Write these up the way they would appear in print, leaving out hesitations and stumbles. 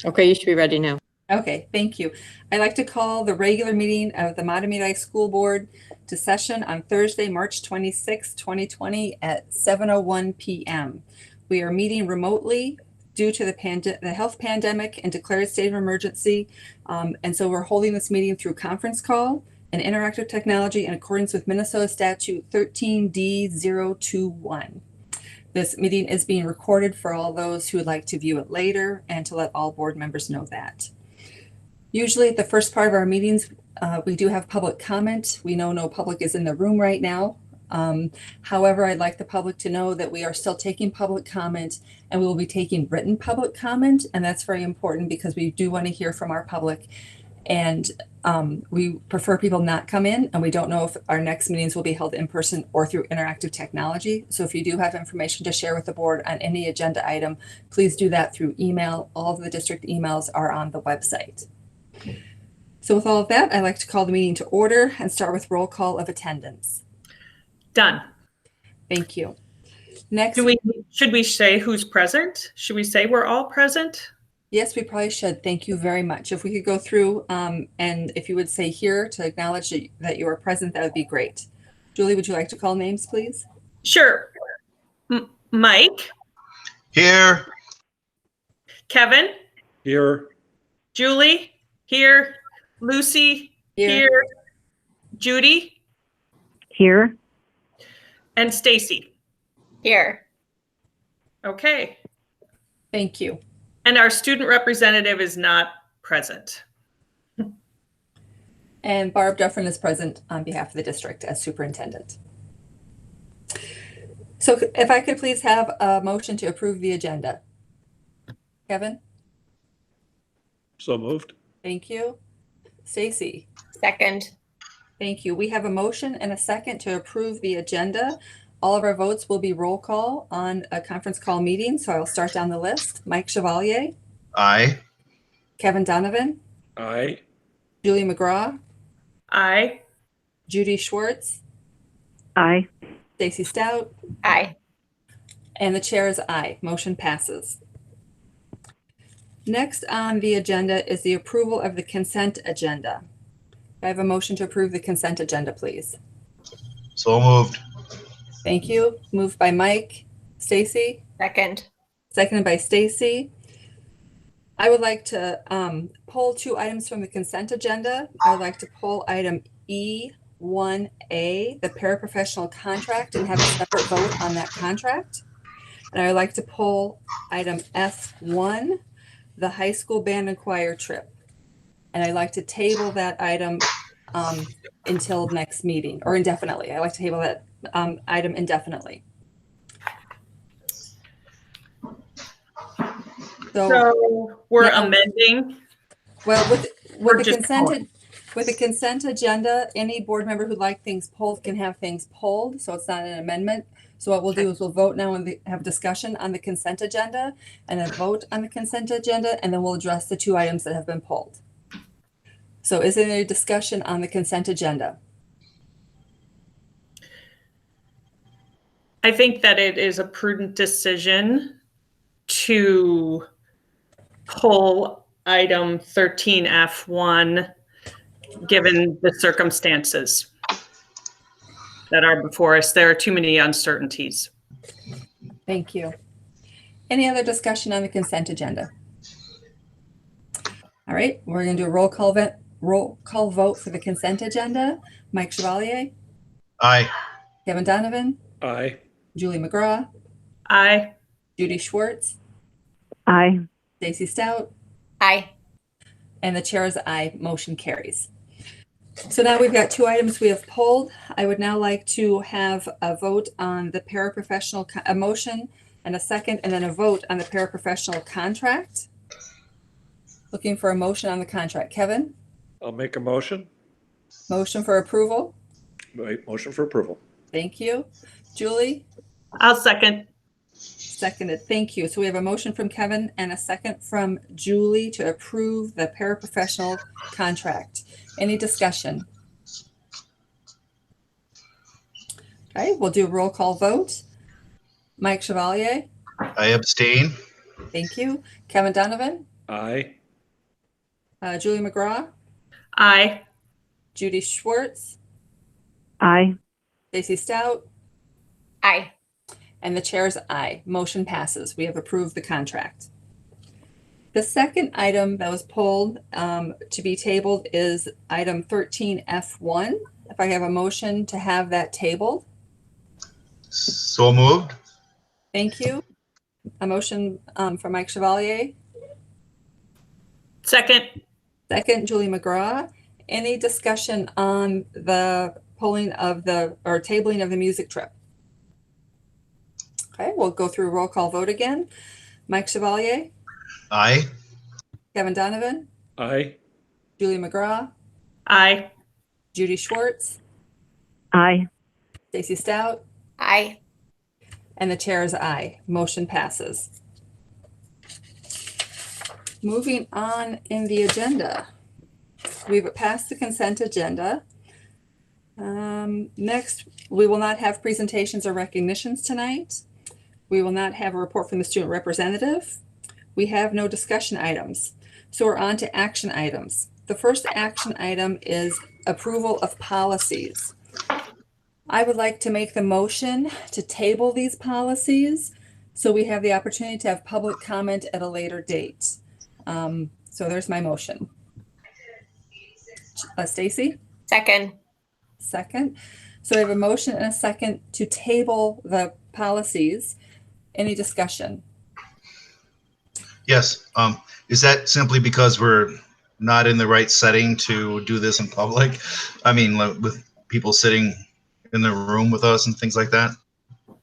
Okay, you should be ready now. Okay, thank you. I'd like to call the regular meeting of the Matamidi School Board to session on Thursday, March 26, 2020 at 7:01 p.m. We are meeting remotely due to the health pandemic and declared state of emergency. And so we're holding this meeting through conference call and interactive technology in accordance with Minnesota Statute 13D021. This meeting is being recorded for all those who would like to view it later and to let all board members know that. Usually at the first part of our meetings, we do have public comment. We know no public is in the room right now. However, I'd like the public to know that we are still taking public comment and we will be taking written public comment. And that's very important because we do want to hear from our public. And we prefer people not come in, and we don't know if our next meetings will be held in person or through interactive technology. So if you do have information to share with the board on any agenda item, please do that through email. All of the district emails are on the website. So with all of that, I'd like to call the meeting to order and start with roll call of attendance. Done. Thank you. Next, should we say who's present? Should we say we're all present? Yes, we probably should. Thank you very much. If we could go through and if you would say here to acknowledge that you are present, that would be great. Julie, would you like to call names, please? Sure. Mike. Here. Kevin. Here. Julie. Here. Lucy. Here. Judy. Here. And Stacy. Here. Okay. Thank you. And our student representative is not present. And Barb Duffin is present on behalf of the district as superintendent. So if I could please have a motion to approve the agenda. Kevin? So moved. Thank you. Stacy? Second. Thank you. We have a motion and a second to approve the agenda. All of our votes will be roll call on a conference call meeting. So I'll start down the list. Mike Chevalier. Aye. Kevin Donovan. Aye. Julie McGraw. Aye. Judy Schwartz. Aye. Stacy Stout. Aye. And the chair is aye. Motion passes. Next on the agenda is the approval of the consent agenda. I have a motion to approve the consent agenda, please. So moved. Thank you. Moved by Mike. Stacy? Second. Seconded by Stacy. I would like to pull two items from the consent agenda. I would like to pull item E1A, the paraprofessional contract, and have a separate vote on that contract. And I would like to pull item F1, the high school band and choir trip. And I'd like to table that item until next meeting, or indefinitely. I'd like to table that item indefinitely. So we're amending. Well, with the consent agenda, any board member who'd like things pulled can have things pulled. So it's not an amendment. So what we'll do is we'll vote now and have discussion on the consent agenda and then vote on the consent agenda, and then we'll address the two items that have been pulled. So is there any discussion on the consent agenda? I think that it is a prudent decision to pull item 13F1 given the circumstances that are before us. There are too many uncertainties. Thank you. Any other discussion on the consent agenda? All right, we're going to do a roll call vote for the consent agenda. Mike Chevalier? Aye. Kevin Donovan? Aye. Julie McGraw? Aye. Judy Schwartz? Aye. Stacy Stout? Aye. And the chair is aye. Motion carries. So now we've got two items we have pulled. I would now like to have a vote on the paraprofessional, a motion and a second, and then a vote on the paraprofessional contract. Looking for a motion on the contract. Kevin? I'll make a motion. Motion for approval. Wait, motion for approval. Thank you. Julie? I'll second. Seconded. Thank you. So we have a motion from Kevin and a second from Julie to approve the paraprofessional contract. Any discussion? Okay, we'll do a roll call vote. Mike Chevalier? I abstain. Thank you. Kevin Donovan, Aye. Julie McGraw, Aye. Judy Schwartz, Aye. Stacy Stout, Aye. and the chair's aye. Motion passes. We have approved the contract. The second item that was pulled to be tabled is item 13F1. If I have a motion to have that tabled. So moved. Thank you. A motion from Mike Chevalier. Second. Second, Julie McGraw. Any discussion on the pulling of or tabling of the music trip? Okay, we'll go through a roll call vote again. Mike Chevalier, Aye. Kevin Donovan, Aye. Julie McGraw, Aye. Judy Schwartz, Aye. Stacy Stout, Aye. and the chair's aye. Motion passes. Moving on in the agenda. We've passed the consent agenda. Next, we will not have presentations or recognitions tonight. We will not have a report from the student representative. We have no discussion items. So we're on to action items. The first action item is approval of policies. I would like to make the motion to table these policies so we have the opportunity to have public comment at a later date. So there's my motion. Stacy? Second. Second. So we have a motion and a second to table the policies. Any discussion? Yes. Is that simply because we're not in the right setting to do this in public? I mean, like, with people sitting in the room with us and things like that?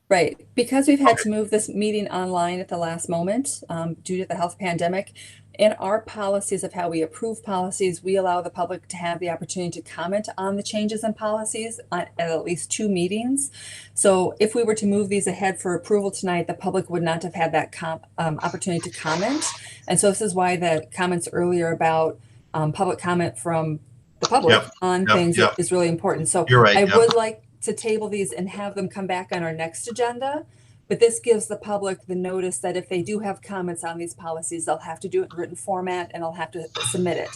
Right. Because we've had to move this meeting online at the last moment due to the health pandemic. In our policies of how we approve policies, we allow the public to have the opportunity to comment on the changes in policies at least 2 meetings. So if we were to move these ahead for approval tonight, the public would not have had that opportunity to comment. And so this is why the comments earlier about public comment from the public on things is really important. So You're right. I would like to table these and have them come back on our next agenda. But this gives the public the notice that if they do have comments on these policies, they'll have to do it in written format and they'll have to submit it.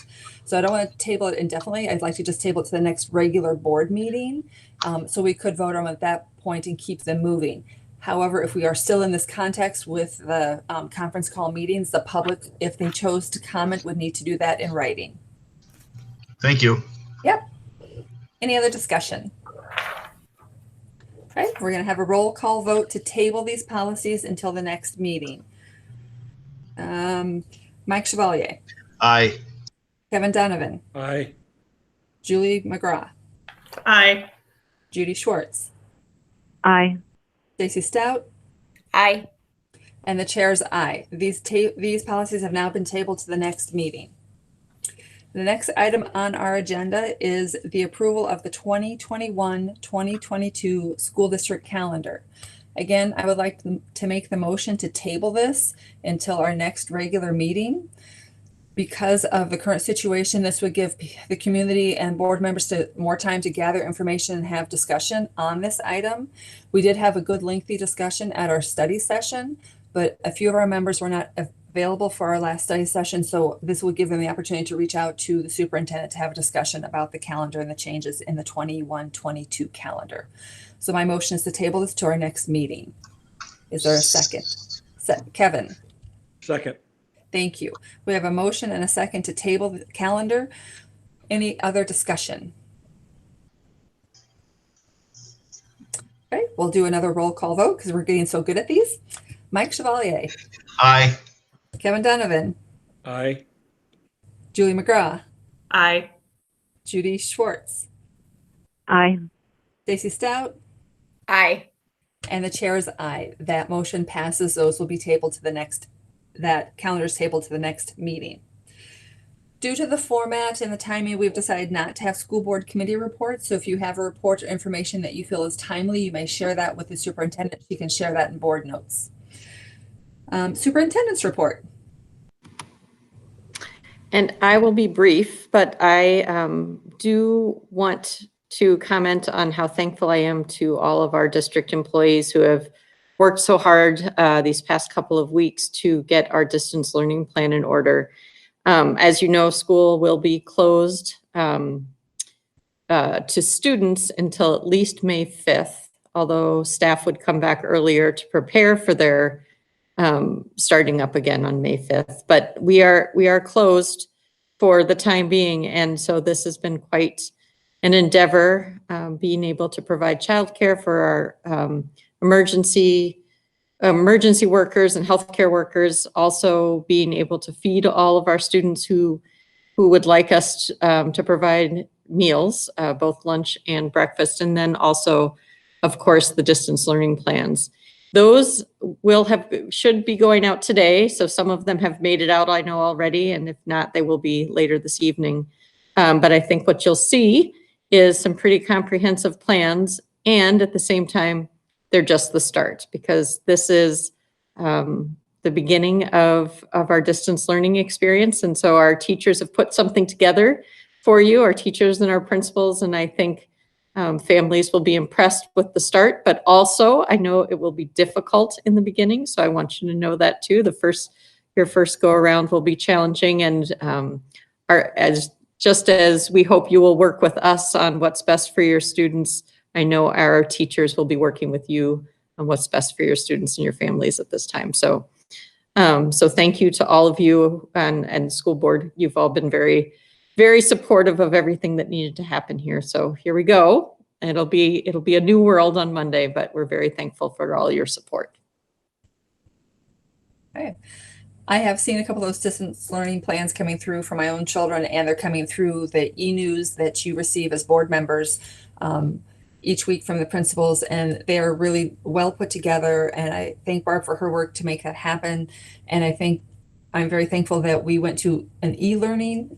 So I don't want to table it indefinitely. I'd like to just table it to the next regular board meeting. So we could vote on at that point and keep them moving. However, if we are still in this context with the conference call meetings, the public, if they chose to comment, would need to do that in writing. Thank you. Yep. Any other discussion? All right, we're going to have a roll call vote to table these policies until the next meeting. Mike Chevalier, Aye. Kevin Donovan, Aye. Julie McGraw, Aye. Judy Schwartz, Aye. Stacy Stout, Aye. and the chair's aye. These policies have now been tabled to the next meeting. The next item on our agenda is the approval of the 2021-2022 school district calendar. Again, I would like to make the motion to table this until our next regular meeting. Because of the current situation, this would give the community and board members more time to gather information and have discussion on this item. We did have a good lengthy discussion at our study session, but a few of our members were not available for our last study session. So this will give them the opportunity to reach out to the superintendent to have a discussion about the calendar and the changes in the 21-22 calendar. So my motion is to table this to our next meeting. Is there a second? Kevin. Second. Thank you. We have a motion and a second to table the calendar. Any other discussion? Okay, we'll do another roll call vote because we're getting so good at these. Mike Chevalier, Aye. Kevin Donovan, Aye. Julie McGraw, Aye. Judy Schwartz, Aye. Stacy Stout, Aye. and the chair's aye. That motion passes. Those will be tabled to the next, that calendar is tabled to the next meeting. Due to the format and the timing, we've decided not to have school board committee reports. So if you have a report or information that you feel is timely, you may share that with the superintendent. She can share that in board notes. Superintendent's report. And I will be brief, but I do want to comment on how thankful I am to all of our district employees who have worked so hard these past couple of weeks to get our distance learning plan in order. As you know, school will be closed to students until at least May 5th, although staff would come back earlier to prepare for their starting up again on May 5th. But we are closed for the time being, and so this has been quite an endeavor, being able to provide childcare for our emergency workers and healthcare workers, also being able to feed all of our students who would like us to provide meals, both lunch and breakfast, and then also, of course, the distance learning plans. Those should be going out today. So some of them have made it out, I know already, and if not, they will be later this evening. But I think what you'll see is some pretty comprehensive plans, and at the same time, they're just the start, because this is the beginning of our distance learning experience. And so our teachers have put something together for you, our teachers and our principals, and I think families will be impressed with the start, but also I know it will be difficult in the beginning. So I want you to know that too. Your first go around will be challenging, and just as we hope you will work with us on what's best for your students, I know our teachers will be working with you on what's best for your students and your families at this time. So thank you to all of you and school board. You've all been very, very supportive of everything that needed to happen here. So here we go. It'll be a new world on Monday, but we're very thankful for all your support. Okay. I have seen a couple of those distance learning plans coming through for my own children, and they're coming through the e-news that you receive as board members each week from the principals, and they are really well put together. And I thank Barb for her work to make that happen. And I'm very thankful that we went to an e-learning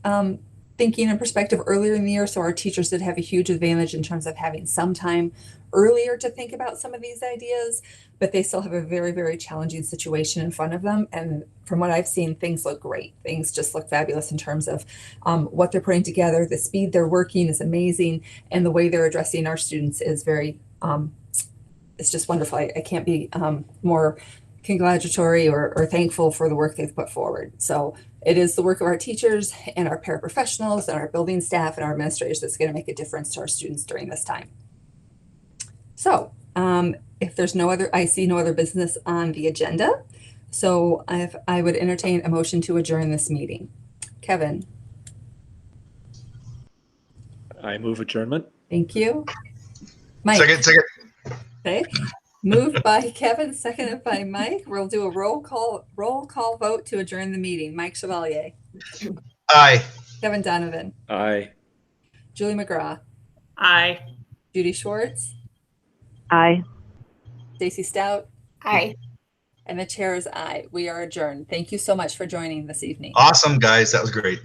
thinking and perspective earlier in the year. So our teachers did have a huge advantage in terms of having some time earlier to think about some of these ideas, but they still have a very, very challenging situation in front of them. And from what I've seen, things look great. Things just look fabulous in terms of what they're putting together. The speed they're working is amazing. And the way they're addressing our students is very, it's just wonderful. I can't be more congratulatory or thankful for the work they've put forward. So it is the work of our teachers and our paraprofessionals and our building staff and our administrators that's going to make a difference to our students during this time. So if there's I see no other business on the agenda. So I would entertain a motion to adjourn this meeting. Kevin. I move adjournment. Thank you. Mike. Second. Okay. Moved by Kevin, seconded by Mike. We'll do a roll call vote to adjourn the meeting. Mike Chevalier. Aye. Kevin Donovan. Aye. Julie McGraw. Aye. Judy Schwartz. Aye. Stacy Stout. Aye. And the chair is aye. We are adjourned. Thank you so much for joining this evening. Awesome, guys. That was great.